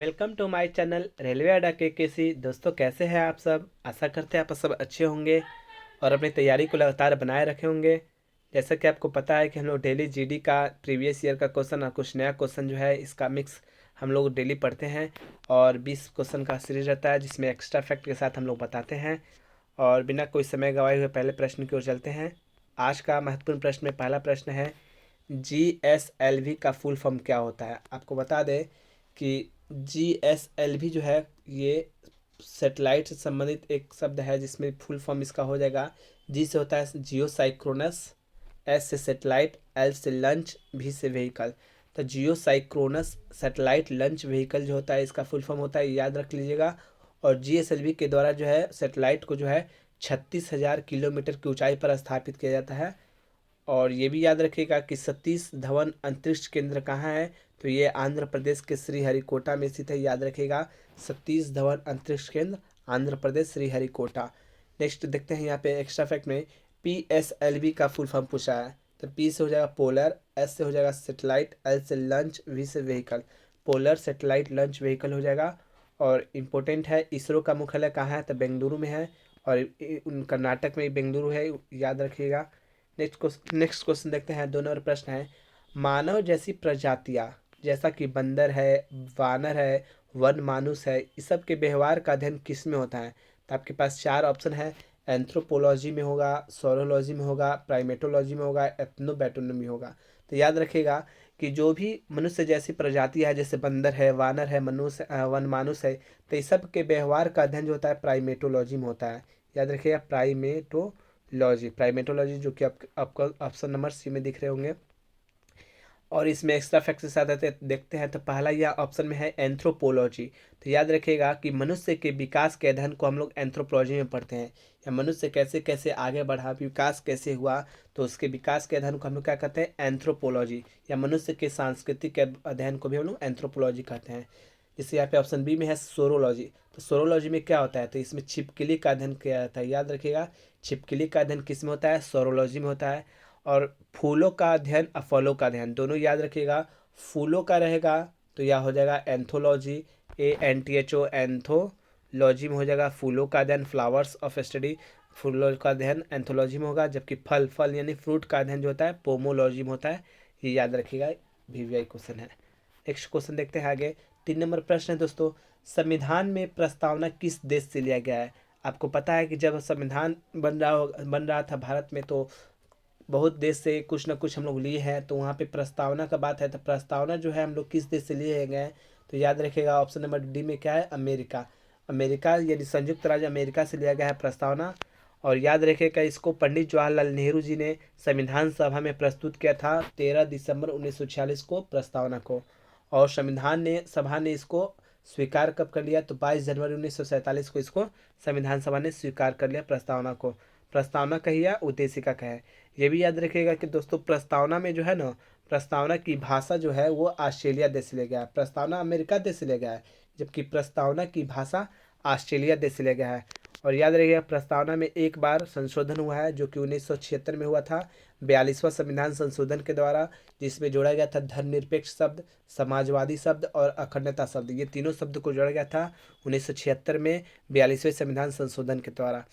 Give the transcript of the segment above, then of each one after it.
Welcome to my channel railway Adda के दोस्तों, कैसे हैं आप सब। आशा करते हैं आप सब अच्छे होंगे और अपनी तैयारी को लगातार बनाए रखे होंगे। जैसा कि आपको पता है कि हम लोग डेली जीडी का प्रीवियस ईयर का क्वेश्चन और कुछ नया क्वेश्चन जो है इसका मिक्स हम लोग डेली पढ़ते हैं। और 20 क्वेश्चन का सीरीज रहता है जिसमें एक्स्ट्रा फैक्ट के साथ हम लोग बताते हैं। और बिना कोई समय गवाए हुए पहले प्रश्न की ओर चलते हैं। आज का महत्वपूर्ण प्रश्न में पहला प्रश्न है, GSLV का फुल फॉर्म क्या होता है। आपको बता दें कि GSLV जो है ये सेटेलाइट से संबंधित एक शब्द है जिसमें फुल फॉर्म इसका हो जाएगा। जी से होता है जियो साइक्रोनस, एस से सेटेलाइट, एल से लंच, भी से व्हीकल। तो जियो साइक्रोनस सेटेलाइट लंच व्हीकल जो होता है इसका फुल फॉर्म होता है, याद रख लीजिएगा। और GSLV के द्वारा जो है सेटेलाइट को जो है 36,000 किलोमीटर की ऊंचाई पर स्थापित किया जाता है। और ये भी याद रखिएगा कि सतीश धवन अंतरिक्ष केंद्र कहाँ है, तो ये आंध्र प्रदेश के श्रीहरिकोटा में स्थित है। याद रखिएगा, सतीश धवन अंतरिक्ष केंद्र, आंध्र प्रदेश, श्रीहरिकोटा। नेक्स्ट देखते हैं यहाँ पे एक्स्ट्रा फैक्ट में, PSLV का फुल फॉर्म पूछा है। तो P से हो जाएगा पोलर, S से हो जाएगा सेटेलाइट, L से लंच, V से vehicle. Polar satellite lunch vehicle हो जाएगा। और इम्पोर्टेंट है, इसरो का मुख्यालय कहाँ है, तो बेंगलुरु में है। और कर्नाटक में बेंगलुरु है, याद रखिएगा। नेक्स्ट क्वेश्चन देखते हैं। 2 नंबर प्रश्न है, मानव जैसी प्रजातियां जैसा कि बंदर है, वानर है, वन मानुस है, इस सब के व्यवहार का अध्ययन किस में होता है। तो आपके पास 4 ऑप्शन है। एंथ्रोपोलॉजी में होगा, सोरोलॉजी में होगा, प्राइमेटोलॉजी में होगा, एथनोबैटोनॉमी होगा। तो याद रखिएगा कि जो भी मनुष्य जैसी प्रजाति है, जैसे बंदर है, वानर है, मनुष्य वन मानुस है, तो इस सब के व्यवहार का अध्ययन जो होता है प्राइमेटोलॉजी में होता है। याद रखिएगा, प्राइमेटोलॉजी जो कि आपका ऑप्शन नंबर सी में दिख रहे होंगे। और इसमें एक्स्ट्रा फैक्ट के साथ देखते हैं तो पहला यह ऑप्शन में है एंथ्रोपोलॉजी। तो याद रखिएगा कि मनुष्य के विकास के अध्ययन को हम लोग एंथ्रोपोलॉजी में पढ़ते हैं। या मनुष्य कैसे कैसे आगे बढ़ा, विकास कैसे हुआ, तो उसके विकास के अध्ययन को हम लोग क्या कहते हैं, एंथ्रोपोलॉजी। या मनुष्य के सांस्कृतिक अध्ययन को भी हम लोग एंथ्रोपोलॉजी कहते हैं। जैसे यहाँ पे ऑप्शन बी में है सोरोलॉजी। तो सोरोलॉजी में क्या होता है, तो इसमें छिपकली का अध्ययन किया जाता है। याद रखिएगा, छिपकली का अध्ययन किस में होता है, सोरोलॉजी में होता है। और फूलों का अध्ययन और फलों का अध्ययन दोनों याद रखिएगा। फूलों का रहेगा तो यह हो जाएगा एंथोलॉजी, ANTHO, एंथोलॉजी में हो जाएगा फूलों का अध्ययन, फ्लावर्स ऑफ स्टडी। फूलों का अध्ययन एंथोलॉजी में होगा, जबकि फल यानी फ्रूट का अध्ययन जो होता है पोमोलॉजी में होता है। ये याद रखिएगा, VVI क्वेश्चन है। नेक्स्ट क्वेश्चन देखते हैं आगे। 3 नंबर प्रश्न है दोस्तों, संविधान में प्रस्तावना किस देश से लिया गया है। आपको पता है कि जब संविधान बन रहा था भारत में, तो बहुत देश से कुछ ना कुछ हम लोग लिए हैं। तो वहाँ पे प्रस्तावना का बात है, तो प्रस्तावना जो है हम लोग किस देश से लिए गए हैं, तो याद रखिएगा ऑप्शन नंबर डी में क्या है, अमेरिका। अमेरिका यानी संयुक्त राज्य अमेरिका से लिया गया है प्रस्तावना। और याद रखिएगा, इसको पंडित जवाहरलाल नेहरू जी ने संविधान सभा में प्रस्तुत किया था 13 दिसंबर 1946 को प्रस्तावना को। और संविधान ने सभा ने इसको स्वीकार कब कर लिया, तो 22 जनवरी 1947 को इसको संविधान सभा ने स्वीकार कर लिया प्रस्तावना को। प्रस्तावना कही या उद्देशिका कहे, ये भी याद रखिएगा कि दोस्तों प्रस्तावना में जो है ना, प्रस्तावना की भाषा जो है वो ऑस्ट्रेलिया देश से ले गया है, प्रस्तावना अमेरिका देश से ले गया है, जबकि प्रस्तावना की भाषा ऑस्ट्रेलिया देश से ले गया है। और याद रखिएगा, प्रस्तावना में एक बार संशोधन हुआ है जो कि 1976 में हुआ था, 42वां संविधान संशोधन के द्वारा, जिसमें जोड़ा गया था धर्मनिरपेक्ष शब्द, समाजवादी शब्द और अखंडता शब्द। ये तीनों शब्द को जोड़ा गया था 1976 में 42वें संविधान संशोधन के द्वारा।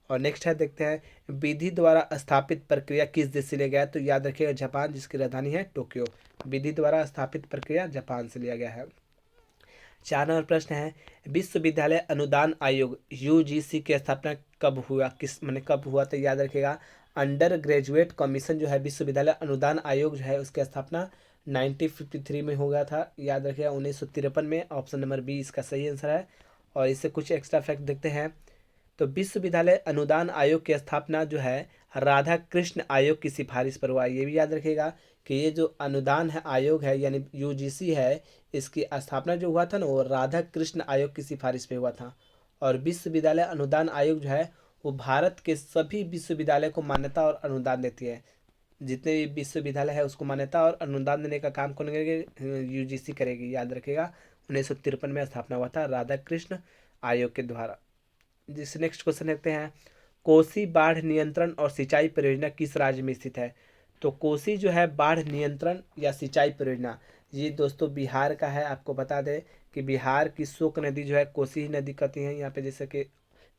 और नेक्स्ट है, देखते हैं विधि द्वारा स्थापित प्रक्रिया किस देश से लिया गया है, तो याद रखिएगा जापान, जिसकी राजधानी है टोक्यो। विधि द्वारा स्थापित प्रक्रिया जापान से लिया गया है। 4 नंबर प्रश्न है, विश्वविद्यालय अनुदान आयोग UGC की स्थापना कब हुआ, किस मैंने कब हुआ, तो याद रखिएगा अंडर ग्रेजुएट कमीशन जो है विश्वविद्यालय अनुदान आयोग जो है उसकी स्थापना 1953 में हो गया था। याद रखिएगा 1953 में, ऑप्शन नंबर बी इसका सही आंसर है। और इससे कुछ एक्स्ट्रा फैक्ट देखते हैं। तो विश्वविद्यालय अनुदान आयोग की स्थापना जो है राधा कृष्ण आयोग की सिफारिश पर हुआ। ये भी याद रखिएगा कि ये जो अनुदान है आयोग है यानी UGC है, इसकी स्थापना जो हुआ था ना वो राधा कृष्ण आयोग की सिफारिश पे हुआ था। और विश्वविद्यालय अनुदान आयोग जो है वो भारत के सभी विश्वविद्यालय को मान्यता और अनुदान देती है। जितने भी विश्वविद्यालय है उसको मान्यता और अनुदान देने का काम कौन करेगी, UGC करेगी। याद रखिएगा 1953 में स्थापना हुआ था राधा कृष्ण आयोग के द्वारा। जिस नेक्स्ट क्वेश्चन देखते हैं, कोसी बाढ़ नियंत्रण और सिंचाई परियोजना किस राज्य में स्थित है। तो कोसी जो है बाढ़ नियंत्रण या सिंचाई परियोजना, ये दोस्तों बिहार का है। आपको बता दें कि बिहार की शोक नदी जो है कोसी नदी कहती है। यहाँ पे जैसे कि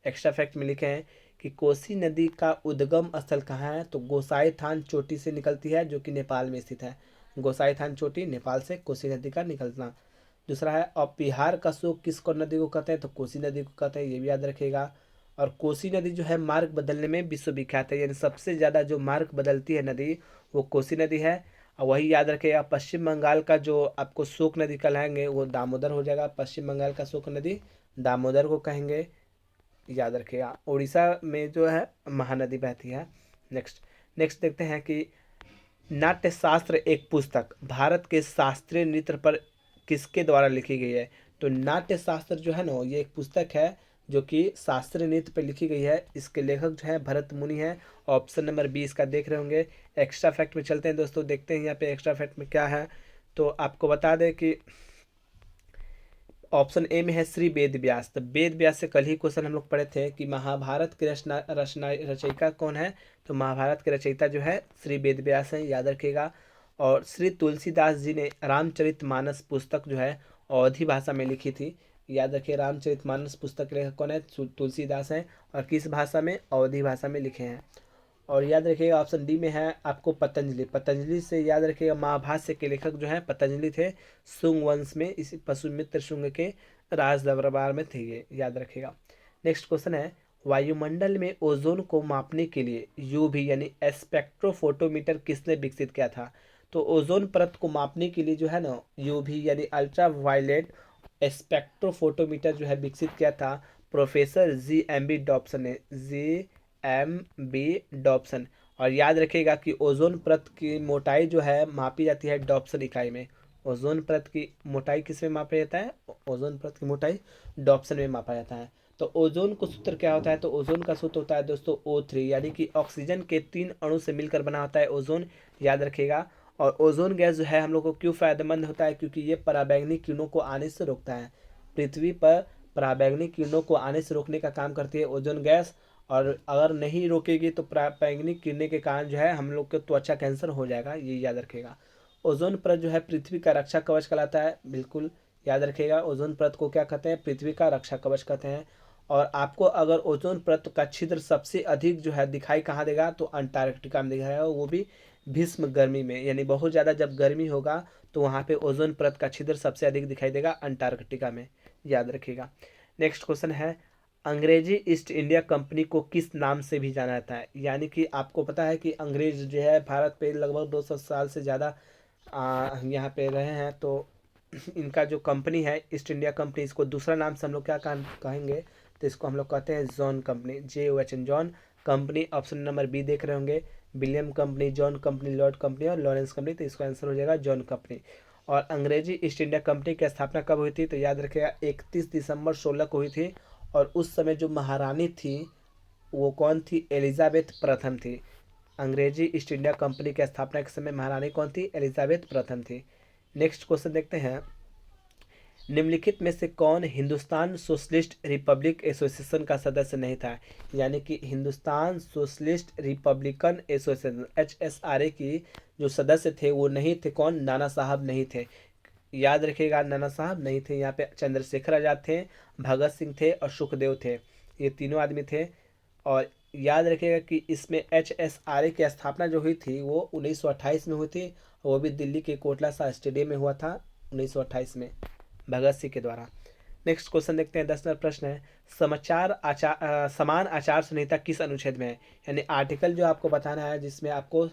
एक्स्ट्रा फैक्ट में लिखे हैं कि कोसी नदी का उद्गम स्थल कहाँ है, तो गोसाई थान चोटी से निकलती है, जो कि नेपाल में स्थित है। गोसाई थान चोटी नेपाल से कोसी नदी का निकलना। दूसरा है, और बिहार का शोक किस को नदी को कहते हैं, तो कोसी नदी को कहते हैं, ये भी याद रखिएगा। और कोसी नदी जो है मार्ग बदलने में विश्वविख्यात है, यानी सबसे ज़्यादा जो मार्ग बदलती है नदी वो कोसी नदी है। और वही याद रखिएगा, पश्चिम बंगाल का जो आपको शोक नदी कहलाएंगे वो दामोदर हो जाएगा। पश्चिम बंगाल का शोक नदी दामोदर को कहेंगे, याद रखिएगा। उड़ीसा में जो है महानदी बहती है। नेक्स्ट नेक्स्ट देखते हैं कि नाट्य शास्त्र एक पुस्तक भारत के शास्त्रीय नृत्य पर किसके द्वारा लिखी गई है। तो नाट्य शास्त्र जो है ना ये एक पुस्तक है जो कि शास्त्रीय नृत्य पर लिखी गई है। इसके लेखक जो है भरत मुनि है। ऑप्शन नंबर 20 का देख रहे होंगे। एक्स्ट्रा फैक्ट में चलते हैं दोस्तों, देखते हैं यहाँ पे एक्स्ट्रा फैक्ट में क्या है। तो आपको बता दें कि ऑप्शन ए में है श्री वेद व्यास। तो वेद व्यास से कल ही क्वेश्चन हम लोग पढ़े थे कि महाभारत की रचयिता कौन है, तो महाभारत के रचयिता जो है श्री वेद व्यास है, याद रखिएगा। और श्री तुलसीदास जी ने रामचरितमानस पुस्तक जो है अवधी भाषा में लिखी थी, याद रखिए। रामचरितमानस पुस्तक के लेखक कौन है, तुलसीदास हैं, और किस भाषा में, अवधी भाषा में लिखे हैं। और याद रखिएगा ऑप्शन डी में है आपको पतंजलि। पतंजलि से याद रखिएगा महाभाष्य के लेखक जो हैं पतंजलि थे, शुंग वंश में इस पशुमित्र शुंग के राज दरबार में थे, ये याद रखिएगा। नेक्स्ट क्वेश्चन है, वायुमंडल में ओजोन को मापने के लिए यूवी यानी स्पेक्ट्रोफोटोमीटर किसने विकसित किया था। तो ओजोन परत को मापने के लिए जो है ना यूवी यानी अल्ट्रा वायलेट स्पेक्ट्रोफोटोमीटर जो है विकसित किया था प्रोफेसर जी.एम.बी. डॉप्सन ने, जी.एम.बी. डॉप्सन। और याद रखिएगा कि ओजोन परत की मोटाई जो है मापी जाती है डॉप्सन इकाई में। ओजोन परत की मोटाई किस में मापा जाता है, ओजोन परत की मोटाई डॉप्सन में मापा जाता है। तो ओजोन का सूत्र क्या होता है, तो ओजोन का सूत्र होता है दोस्तों O3, यानी कि ऑक्सीजन के 3 अणु से मिलकर बना होता है ओजोन, याद रखिएगा। और ओजोन गैस जो है हम लोग को क्यों फायदेमंद होता है, क्योंकि ये पराबैंगनी किरणों को आने से रोकता है। पृथ्वी पर पराबैंगनी किरणों को आने से रोकने का काम करती है ओजोन गैस, और अगर नहीं रोकेगी तो पराबैंगनी किरणें के कारण जो है हम लोग को त्वचा कैंसर हो जाएगा, ये याद रखिएगा। ओजोन परत जो है पृथ्वी का रक्षा कवच कहलाता है, बिल्कुल याद रखिएगा। ओजोन परत को क्या कहते हैं, पृथ्वी का रक्षा कवच कहते हैं। और आपको अगर ओजोन परत का छिद्र सबसे अधिक जो है दिखाई कहाँ देगा, तो अंटार्कटिका में दिखाएगा, वो भी भीष्म गर्मी में, यानी बहुत ज़्यादा जब गर्मी होगा तो वहाँ पे ओजोन परत का छिद्र सबसे अधिक दिखाई देगा अंटार्कटिका में, याद रखिएगा। नेक्स्ट क्वेश्चन है, अंग्रेजी ईस्ट इंडिया कंपनी को किस नाम से भी जाना जाता है। यानी कि आपको पता है कि अंग्रेज जो है भारत पे लगभग 200 साल से ज़्यादा यहाँ पे रहे हैं। तो इनका जो कंपनी है ईस्ट इंडिया कंपनी, इसको दूसरा नाम से हम लोग क्या कहेंगे, तो इसको हम लोग कहते हैं John company, JOHN John company. Option number B देख रहे होंगे, William company, John company, Lord company और लॉरेंस कंपनी, तो इसका आंसर हो जाएगा जॉन कंपनी। और अंग्रेजी ईस्ट इंडिया कंपनी की स्थापना कब हुई थी, तो याद रखिएगा 31 दिसंबर 16 को हुई थी। और उस समय जो महारानी थी वो कौन थी, एलिजाबेथ प्रथम थी। अंग्रेजी ईस्ट इंडिया कंपनी की स्थापना के समय महारानी कौन थी, एलिजाबेथ प्रथम थी। नेक्स्ट क्वेश्चन देखते हैं, निम्नलिखित में से कौन हिंदुस्तान सोशलिस्ट रिपब्लिक एसोसिएशन का सदस्य नहीं था। यानी कि Hindustan socialist Republican association HSRA की जो सदस्य थे वो नहीं थे, कौन, नाना साहब नहीं थे, याद रखिएगा। नाना साहब नहीं थे, यहाँ पे चंद्रशेखर आजाद थे, भगत सिंह थे और सुखदेव थे, ये तीनों आदमी थे। और याद रखिएगा कि इसमें HSRA की स्थापना जो हुई थी वो 1928 में हुई थी, वो भी दिल्ली के कोटला शाह स्टेडियम में हुआ था 1928 में, भगत सिंह के द्वारा। नेक्स्ट क्वेश्चन देखते हैं, 10 नंबर प्रश्न है, समान आचार संहिता किस अनुच्छेद में है। यानी आर्टिकल जो आपको बताना है जिसमें आपको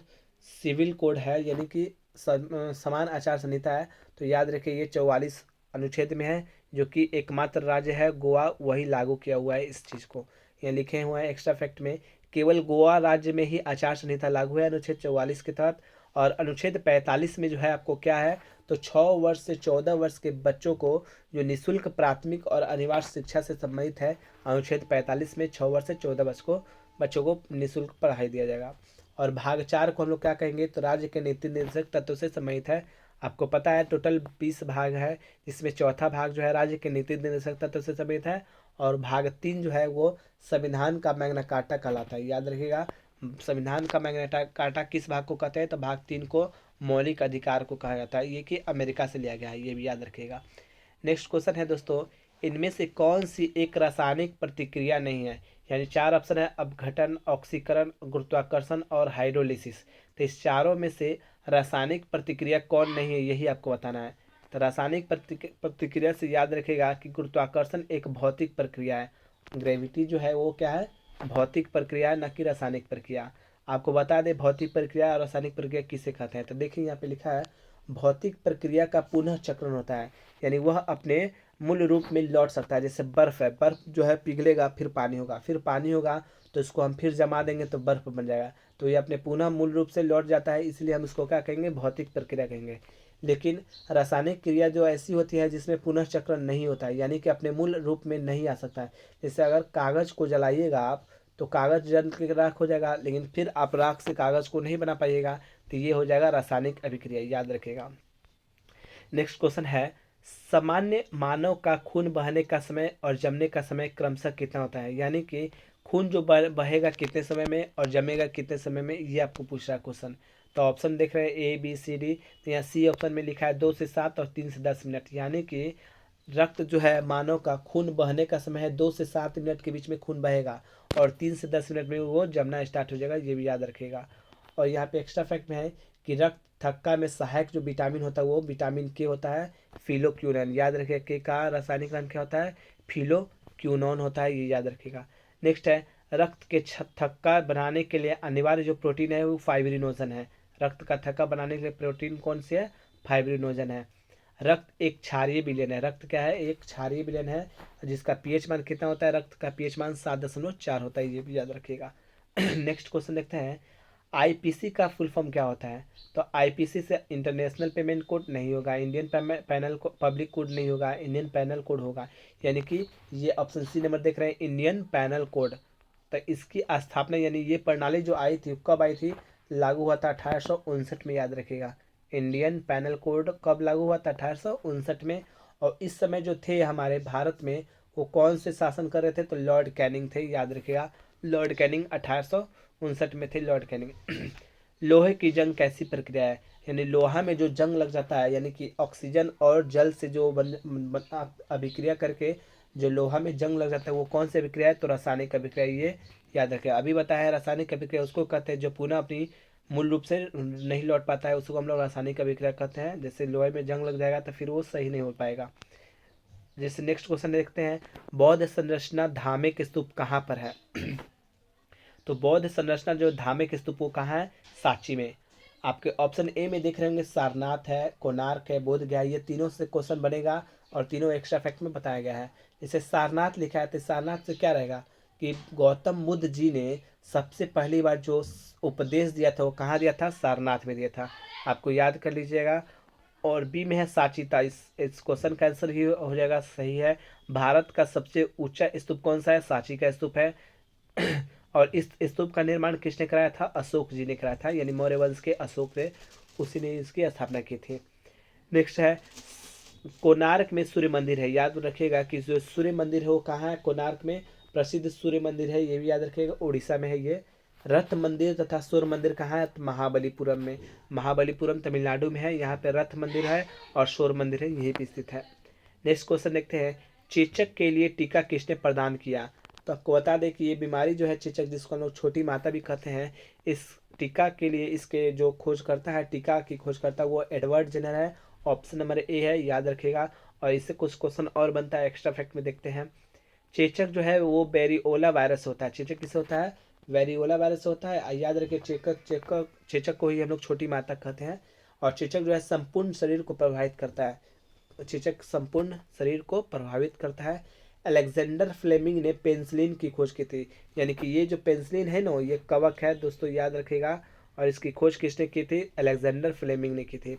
सिविल कोड है, यानी कि समान आचार संहिता है, तो याद रखिए ये 44 अनुच्छेद में है, जो कि एकमात्र राज्य है गोवा वही लागू किया हुआ है इस चीज़ को। यहाँ लिखे हुए हैं एक्स्ट्रा फैक्ट में, केवल गोवा राज्य में ही आचार संहिता लागू है अनुच्छेद 44 के तहत। और अनुच्छेद 45 में जो है आपको क्या है, तो 6 वर्ष से 14 वर्ष के बच्चों को जो निःशुल्क प्राथमिक और अनिवार्य शिक्षा से संबंधित है, अनुच्छेद 45 में 6 वर्ष से 14 वर्ष को बच्चों को निःशुल्क पढ़ाई दिया जाएगा। और भाग 4 को हम लोग क्या कहेंगे, तो राज्य के नीति निर्देशक तत्वों से संबंधित है। आपको पता है टोटल 20 भाग है, जिसमें चौथा भाग जो है राज्य के नीति निर्देशक तत्व से संबंधित है, और भाग 3 जो है वो संविधान का मैग्ना कार्टा कहलाता है, याद रखिएगा। संविधान का मैग्ना कार्टा किस भाग को कहते हैं, तो भाग 3 को मौलिक अधिकार को कहा जाता है, ये कि अमेरिका से लिया गया है, ये भी याद रखिएगा। नेक्स्ट क्वेश्चन है दोस्तों, इनमें से कौन सी एक रासायनिक प्रतिक्रिया नहीं है। यानी 4 ऑप्शन है, अपघटन, ऑक्सीकरण, गुरुत्वाकर्षण और हाइड्रोलिसिस। तो इस चारों में से रासायनिक प्रतिक्रिया कौन नहीं है, यही आपको बताना है। तो रासायनिक प्रतिक्रिया से याद रखेगा कि गुरुत्वाकर्षण एक भौतिक प्रक्रिया है। ग्रेविटी जो है वो क्या है, भौतिक प्रक्रिया है, न कि रासायनिक प्रक्रिया। आपको बता दें भौतिक प्रक्रिया और रासायनिक प्रक्रिया किसे कहते हैं। तो देखिए यहाँ पे लिखा है, भौतिक प्रक्रिया का पुनः चक्रण होता है, यानी वह अपने मूल रूप में लौट सकता है। जैसे बर्फ है, बर्फ जो है पिघलेगा, फिर पानी होगा, फिर पानी होगा तो इसको हम फिर जमा देंगे तो बर्फ बन जाएगा। तो ये अपने पुनः मूल रूप से लौट जाता है, इसलिए हम इसको क्या कहेंगे, भौतिक प्रक्रिया कहेंगे। लेकिन रासायनिक क्रिया जो ऐसी होती है जिसमें पुनः चक्रण नहीं होता है, यानी कि अपने मूल रूप में नहीं आ सकता है। जैसे अगर कागज को जलाइएगा आप तो कागज जल के राख हो जाएगा, लेकिन फिर आप राख से कागज को नहीं बना पाइएगा। तो ये हो जाएगा रासायनिक अभिक्रिया, याद रखेगा। नेक्स्ट क्वेश्चन है, सामान्य मानव का खून बहने का समय और जमने का समय क्रमशः कितना होता है। यानी कि खून जो बहेगा कितने समय में और जमेगा कितने समय में, ये आपको पूछ रहा है क्वेश्चन। तो ऑप्शन देख रहे हैं ए बी सी डी। तो यहाँ सी ऑप्शन में लिखा है 2 से 7 और 3 से 10 मिनट। यानी कि रक्त जो है, मानव का खून बहने का समय है 2 से 7 मिनट के बीच में खून बहेगा और 3 से 10 मिनट में वो जमना स्टार्ट हो जाएगा, ये भी याद रखेगा। और यहाँ पे एक्स्ट्रा फैक्ट में है कि रक्त थक्का में सहायक जो विटामिन होता है वो विटामिन के होता है, फिलोक्यूनन। याद रखिए के का रासायनिक नाम क्या होता है, फिलोक्यूनोन होता है, ये याद रखिएगा। नेक्स्ट है, रक्त के थक्का बनाने के लिए अनिवार्य जो प्रोटीन है वो फाइब्रिनोजन है। रक्त का थक्का बनाने के लिए प्रोटीन कौन सी है, फाइब्रिनोजन है। रक्त एक क्षारीय विलयन है, रक्त क्या है, एक क्षारीय विलयन है, जिसका पीएच मान कितना होता है, रक्त का पीएच मान 7.4 होता है, ये भी याद रखिएगा। नेक्स्ट क्वेश्चन देखते हैं, आईपीसी का फुल फॉर्म क्या होता है। तो आईपीसी से इंटरनेशनल पेमेंट कोड नहीं होगा, इंडियन पैनल पब्लिक कोड नहीं होगा, इंडियन पैनल कोड होगा। यानी कि ये ऑप्शन सी नंबर देख रहे हैं, इंडियन पैनल कोड। तो इसकी स्थापना यानी ये प्रणाली जो आई थी कब आई थी, लागू हुआ था 1859 में, याद रखिएगा। इंडियन पैनल कोड कब लागू हुआ था, 1859 में। और इस समय जो थे हमारे भारत में, वो कौन से शासन कर रहे थे, तो लॉर्ड कैनिंग थे, याद रखिएगा। लॉर्ड कैनिंग 1859 में थे, लॉर्ड कैनिंग। लोहे की जंग कैसी प्रक्रिया है। यानी लोहा में जो जंग लग जाता है, यानी कि ऑक्सीजन और जल से जो अभिक्रिया करके जो लोहा में जंग लग जाता है, वो कौन सी अभिक्रिया है, तो रासायनिक अभिक्रिया, ये याद रखें। अभी बताया है रासायनिक अभिक्रिया उसको कहते हैं जो पुनः अपनी मूल रूप से नहीं लौट पाता है, उसको हम लोग रासायनिक अभिक्रिया कहते हैं। जैसे लोहे में जंग लग जाएगा तो फिर वो सही नहीं हो पाएगा। जैसे नेक्स्ट क्वेश्चन देखते हैं, बौद्ध संरचना धामिक स्तूप कहाँ पर है। तो बौद्ध संरचना जो धामिक स्तूप वो कहाँ है, सांची में। आपके ऑप्शन ए में देख रहे होंगे, सारनाथ है, कोणार्क है, बोध गया, ये तीनों से क्वेश्चन बनेगा और तीनों एक्स्ट्रा फैक्ट में बताया गया है। जैसे सारनाथ लिखा है तो सारनाथ से क्या रहेगा कि गौतम बुद्ध जी ने सबसे पहली बार जो उपदेश दिया था वो कहाँ दिया था, सारनाथ में दिया था, आपको याद कर लीजिएगा। और बी में है सांची था, इस क्वेश्चन का आंसर ही हो जाएगा, सही है। भारत का सबसे ऊंचा स्तूप कौन सा है, सांची का स्तूप है। और इस स्तूप का निर्माण किसने कराया था, अशोक जी ने कराया था, यानी मौर्य वंश के अशोक थे, उसी ने इसकी स्थापना की थी। नेक्स्ट है, कोणार्क में सूर्य मंदिर है, याद रखिएगा कि जो सूर्य मंदिर है वो कहाँ है, कोणार्क में प्रसिद्ध सूर्य मंदिर है, ये भी याद रखिएगा, उड़ीसा में है ये। रथ मंदिर तथा सूर्य मंदिर कहाँ है, तो महाबलीपुरम में। महाबलीपुरम तमिलनाडु में है, यहाँ पे रथ मंदिर है और सूर्य मंदिर है, यही पे स्थित है। नेक्स्ट क्वेश्चन देखते हैं, चेचक के लिए टीका किसने प्रदान किया। तो आपको बता दें कि ये बीमारी जो है चेचक, जिसको हम लोग छोटी माता भी कहते हैं, इस टीका के लिए इसके जो खोज करता है, टीका की खोज करता है, वो एडवर्ड जेनर है। ऑप्शन नंबर ए है, याद रखिएगा। और इससे कुछ क्वेश्चन और बनता है, एक्स्ट्रा फैक्ट में देखते हैं। चेचक जो है वो वेरिओला वायरस होता है। चेचक किसे होता है, वेरिओला वायरस होता है, याद रखिए। चेचक को ही हम लोग छोटी माता कहते हैं। और चेचक जो है संपूर्ण शरीर को प्रभावित करता है, चेचक संपूर्ण शरीर को प्रभावित करता है। अलेक्जेंडर फ्लेमिंग ने पेंसिलिन की खोज की थी, यानी कि ये जो पेंसिलिन है ना, ये कवक है दोस्तों, याद रखिएगा। और इसकी खोज किसने की थी, अलेक्जेंडर फ्लेमिंग ने की थी।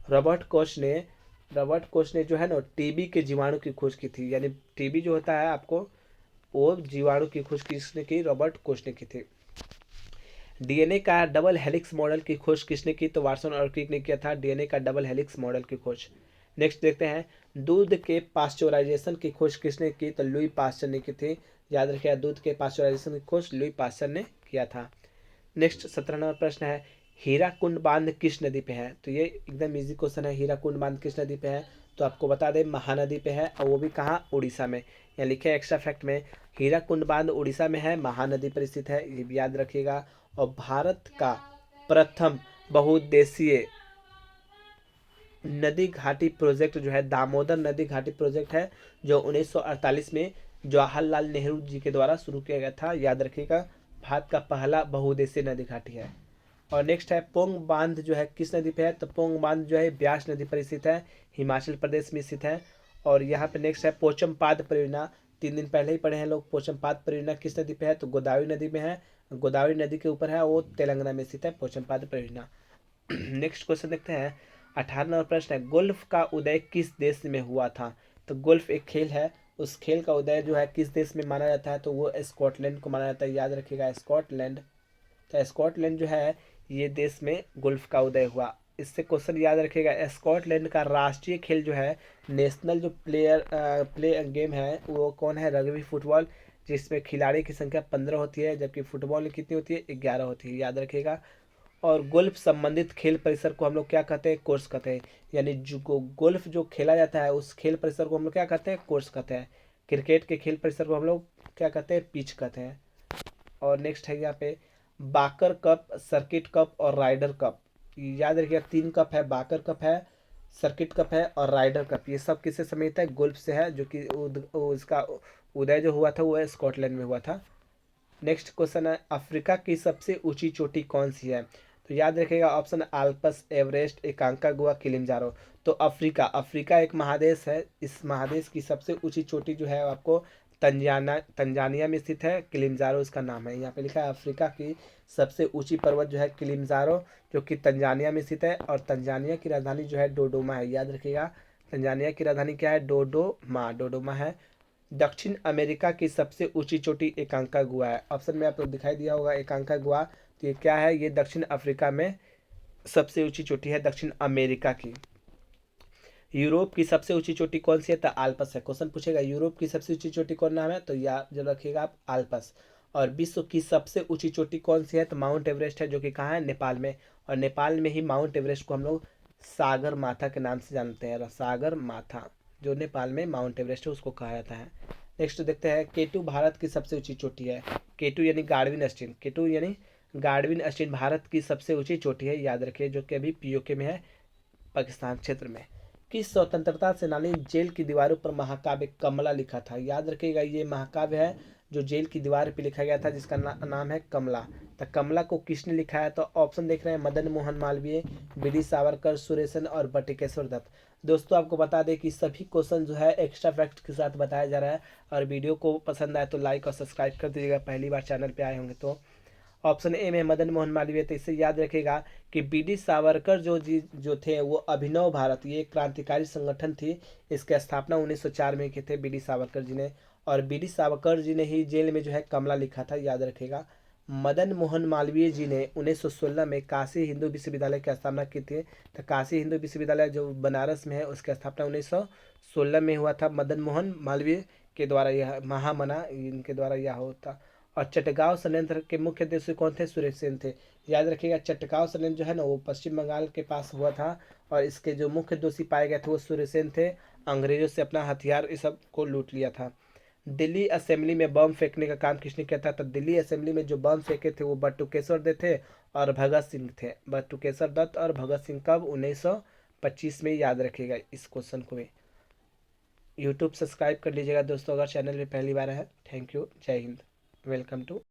रॉबर्ट कोच ने जो है ना टीबी के जीवाणु की खोज की थी, यानी टीबी जो होता है आपको, वो जीवाणु की खोज किसने की, रॉबर्ट कोच ने की थी। डीएनए का डबल हेलिक्स मॉडल की खोज किसने की, तो वाटसन और क्रिक ने किया था डीएनए का डबल हेलिक्स मॉडल की खोज। नेक्स्ट देखते हैं, दूध के पास्चुराइजेशन की खोज किसने की, तो लुई पास्चर ने की थी, याद रखिए। दूध के पास्चुराइजेशन की खोज लुई पास्चर ने किया था। नेक्स्ट 17 नंबर प्रश्न है, हीराकुंड बांध किस नदी पे है। तो ये एकदम इजी क्वेश्चन है, हीराकुंड बांध किस नदी पे है, तो आपको बता दें महानदी पे है, और वो भी कहाँ, उड़ीसा में। यहाँ लिखे है एक्स्ट्रा फैक्ट में, हीराकुंड बांध उड़ीसा में है, महानदी पर स्थित है, ये भी याद रखिएगा। और भारत का प्रथम बहुउद्देशीय नदी घाटी प्रोजेक्ट जो है दामोदर नदी घाटी प्रोजेक्ट है, जो 1948 में जवाहरलाल नेहरू जी के द्वारा शुरू किया गया था, याद रखिएगा। भारत का पहला बहुउद्देशीय नदी घाटी है। और नेक्स्ट है पोंग बांध जो है किस नदी पे है, तो पोंग बांध जो है ब्यास नदी पर स्थित है, हिमाचल प्रदेश में स्थित है। और यहाँ पे नेक्स्ट है पोचमपाद परियोजना, 3 दिन पहले ही पढ़े हैं लोग। पोचमपाद परियोजना किस नदी पे है, तो गोदावरी नदी में है, गोदावरी नदी के ऊपर है, वो तेलंगाना में स्थित है पोचमपाद परियोजना। नेक्स्ट क्वेश्चन देखते हैं, 18 नंबर प्रश्न है, गोल्फ का उदय किस देश में हुआ था। तो गोल्फ एक खेल है, उस खेल का उदय जो है किस देश में माना जाता है, तो वो स्कॉटलैंड को माना जाता है, याद रखिएगा स्कॉटलैंड। तो स्कॉटलैंड जो है ये देश में गोल्फ का उदय हुआ। इससे क्वेश्चन याद रखिएगा, स्कॉटलैंड का राष्ट्रीय खेल जो है, नेशनल जो प्ले गेम है वो कौन है, रग्बी फुटबॉल, जिसमें खिलाड़ी की संख्या 15 होती है, जबकि फुटबॉल में कितनी होती है, 11 होती है, याद रखिएगा। और गोल्फ संबंधित खेल परिसर को हम लोग क्या कहते हैं, कोर्स कहते हैं। यानी जो गोल्फ जो खेला जाता है उस खेल परिसर को हम लोग क्या कहते हैं, कोर्स कहते हैं। क्रिकेट के खेल परिसर को हम लोग क्या कहते हैं, पिच कहते हैं। और नेक्स्ट है यहाँ पे बाकर कप, सर्किट कप और राइडर कप, याद रखिएगा 3 कप है, बाकर कप है, सर्किट कप है और राइडर कप। ये सब किससे समित है, गोल्फ से है, जो कि उसका उदय जो हुआ था वो स्कॉटलैंड में हुआ था। नेक्स्ट क्वेश्चन है, अफ्रीका की सबसे ऊंची चोटी कौन सी है। तो याद रखिएगा ऑप्शन आल्पस, एवरेस्ट, एकांकागुआ, किलिमंजारो। तो अफ्रीका, अफ्रीका एक महादेश है, इस महादेश की सबसे ऊंची चोटी जो है आपको तंजानिया में स्थित है, किलिमंजारो इसका नाम है। यहाँ पे लिखा है अफ्रीका की सबसे ऊंची पर्वत जो है किलिमंजारो, जो कि तंजानिया में स्थित है। और तंजानिया की राजधानी जो है डोडोमा है, याद रखिएगा तंजानिया की राजधानी क्या है, डोडोमा, डोडोमा है। दक्षिण अमेरिका की सबसे ऊंची चोटी एकांकागुआ है, ऑप्शन में आपको दिखाई दिया होगा एकांकागुआ। तो ये क्या है, ये दक्षिण अफ्रीका में सबसे ऊंची चोटी है दक्षिण अमेरिका की। यूरोप की सबसे ऊंची चोटी कौन सी है, तो आल्पस है। क्वेश्चन पूछेगा यूरोप की सबसे ऊंची चोटी कौन नाम है, तो याद रखिएगा आप आल्पस। और विश्व की सबसे ऊंची चोटी कौन सी है, तो माउंट एवरेस्ट है, जो कि कहाँ है, नेपाल में। और नेपाल में ही माउंट एवरेस्ट को हम लोग सागर माथा के नाम से जानते हैं, सागर माथा जो नेपाल में माउंट एवरेस्ट है उसको कहा जाता है। नेक्स्ट देखते हैं, केटू भारत की सबसे ऊंची चोटी है। केटू यानी गार्डविन अस्टीन, केटू यानी गार्डविन अस्टीन भारत की सबसे ऊंची चोटी है, याद रखिए, जो कि अभी पीओके में है, पाकिस्तान क्षेत्र में। किस स्वतंत्रता सेनानी ने जेल की दीवारों पर महाकाव्य कमला लिखा था, याद रखिएगा ये महाकाव्य है जो जेल की दीवार पर लिखा गया था, जिसका नाम है कमला। तो कमला को किसने लिखा है, तो ऑप्शन देख रहे हैं मदन मोहन मालवीय, बीडी सावरकर, सुरेशन और बटुकेश्वर दत्त। दोस्तों आपको बता दें कि सभी क्वेश्चन जो है एक्स्ट्रा फैक्ट के साथ बताया जा रहा है। और वीडियो को पसंद आए तो लाइक और सब्सक्राइब कर दीजिएगा, पहली बार चैनल पे आए होंगे तो। ऑप्शन ए में मदन मोहन मालवीय, तो इससे याद रखेगा कि बीडी सावरकर जो थे वो अभिनव भारत, ये एक क्रांतिकारी संगठन थी, इसकी स्थापना 1904 में की थे बीडी सावरकर जी ने। और बीडी सावरकर जी ने ही जेल में जो है कमला लिखा था, याद रखेगा। मदन मोहन मालवीय जी ने 1916 में काशी हिंदू विश्वविद्यालय की स्थापना की थी। तो काशी हिंदू विश्वविद्यालय जो बनारस में है उसकी स्थापना 1916 में हुआ था, मदन मोहन मालवीय के द्वारा, यह महामना इनके द्वारा यह होता। और चटगांव षड्यंत्र के मुख्य उद्देश्य कौन थे, सुरेशन थे, याद रखिएगा। चटगांव षड्यंत्र जो है ना वो पश्चिम बंगाल के पास हुआ था, और इसके जो मुख्य दोषी पाए गए थे वो सुरेशन थे। अंग्रेजों से अपना हथियार इस सब को लूट लिया था। दिल्ली असेंबली में बम फेंकने का काम किसने किया था, तो दिल्ली असेंबली में जो बम फेंके थे वो बटुकेश्वर दत्त थे और भगत सिंह थे, बटुकेश्वर दत्त और भगत सिंह कब, 1925 में, याद रखिएगा इस क्वेश्चन को भी। यूट्यूब सब्सक्राइब कर लीजिएगा दोस्तों अगर चैनल में पहली बार है। थैंक यू, जय हिंद, वेलकम टू।